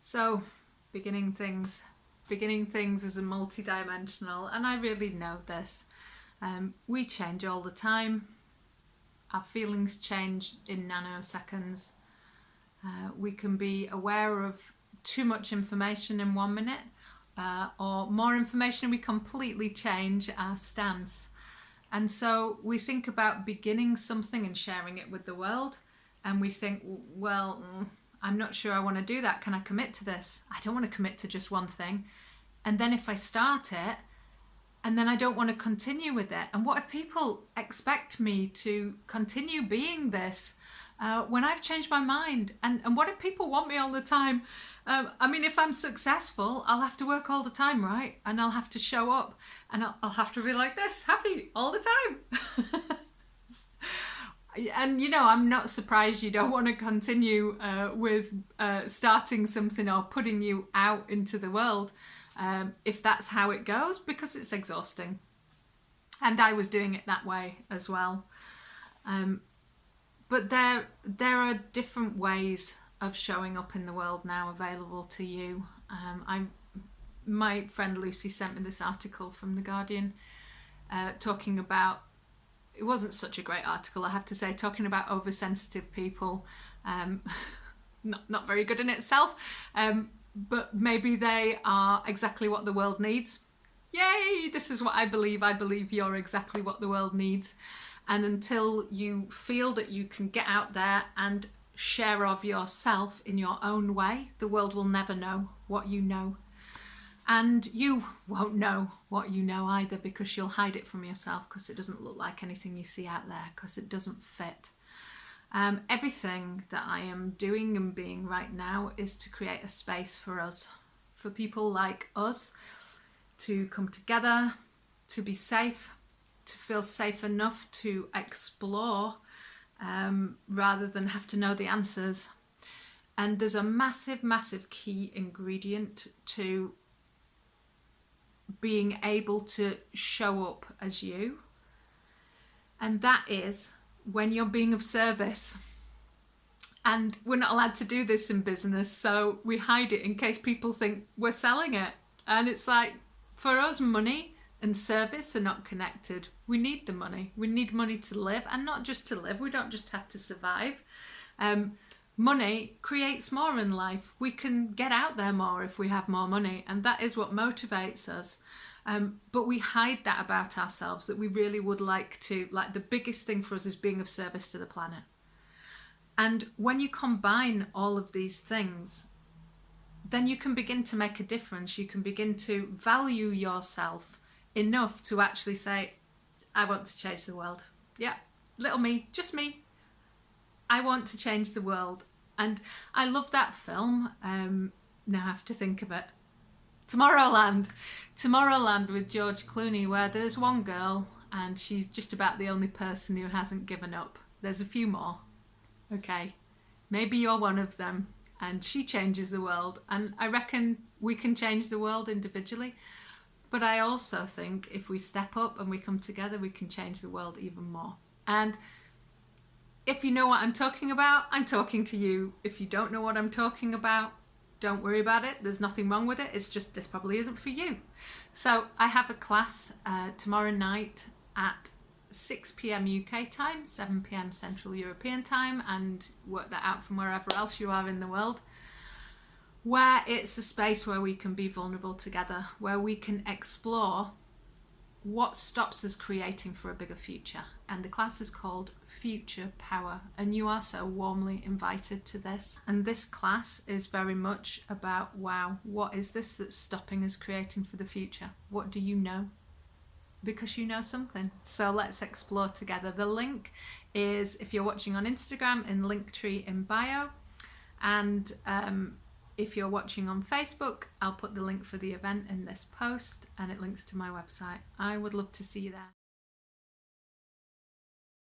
So, beginning things as a multidimensional, and I really know this. We change all the time. Our feelings change in nanoseconds. We can be aware of too much information in 1 minute, or more information, we completely change our stance. And so we think about beginning something and sharing it with the world, and we think, well, I'm not sure I want to do that. Can I commit to this? I don't want to commit to just one thing. And then if I start it, and then I don't want to continue with it. And what if people expect me to continue being this when I've changed my mind? And what if people want me all the time? I mean, if I'm successful, I'll have to work all the time, right? And I'll have to show up, and I'll have to be like this, happy all the time. And you know, I'm not surprised you don't want to continue with starting something or putting you out into the world if that's how it goes, because it's exhausting. And I was doing it that way as well. But there are different ways of showing up in the world now available to you. My friend Lucy sent me this article from The Guardian talking about, it wasn't such a great article, I have to say, talking about oversensitive people. Not very good in itself, but maybe they are exactly what the world needs. Yay, this is what I believe. I believe you're exactly what the world needs. And until you feel that you can get out there and share of yourself in your own way, the world will never know what you know. And you won't know what you know either, because you'll hide it from yourself, because it doesn't look like anything you see out there, because it doesn't fit. Everything that I am doing and being right now is to create a space for us, for people like us to come together, to be safe, to feel safe enough to explore rather than have to know the answers. And there's a massive, massive key ingredient to being able to show up as you, and that is when you're being of service. And we're not allowed to do this in business, so we hide it in case people think we're selling it. And it's like, for us, money and service are not connected. We need the money. We need money to live, and not just to live. We don't just have to survive. Money creates more in life. We can get out there more if we have more money, and that is what motivates us. But we hide that about ourselves, that we really would like to, like, the biggest thing for us is being of service to the planet. And when you combine all of these things, then you can begin to make a difference. You can begin to value yourself enough to actually say, I want to change the world. Yeah, little me, just me. I want to change the world. And I love that film. Now I have to think of it. Tomorrowland with George Clooney, where there's one girl and she's just about the only person who hasn't given up. There's a few more. Okay, maybe you're one of them, and she changes the world. And I reckon we can change the world individually. But I also think if we step up and we come together, we can change the world even more. And if you know what I'm talking about, I'm talking to you. If you don't know what I'm talking about, don't worry about it. There's nothing wrong with it. It's just this probably isn't for you. So I have a class tomorrow night at 6 p.m. UK time, 7 p.m. Central European time, and work that out from wherever else you are in the world, where it's a space where we can be vulnerable together, where we can explore what stops us creating for a bigger future. And the class is called Future Power, and you are so warmly invited to this. And this class is very much about, wow, what is this that's stopping us creating for the future? What do you know? Because you know something. So let's explore together. The link is, if you're watching on Instagram, in Linktree in bio, and if you're watching on Facebook, I'll put the link for the event in this post, and it links to my website. I would love to see you there.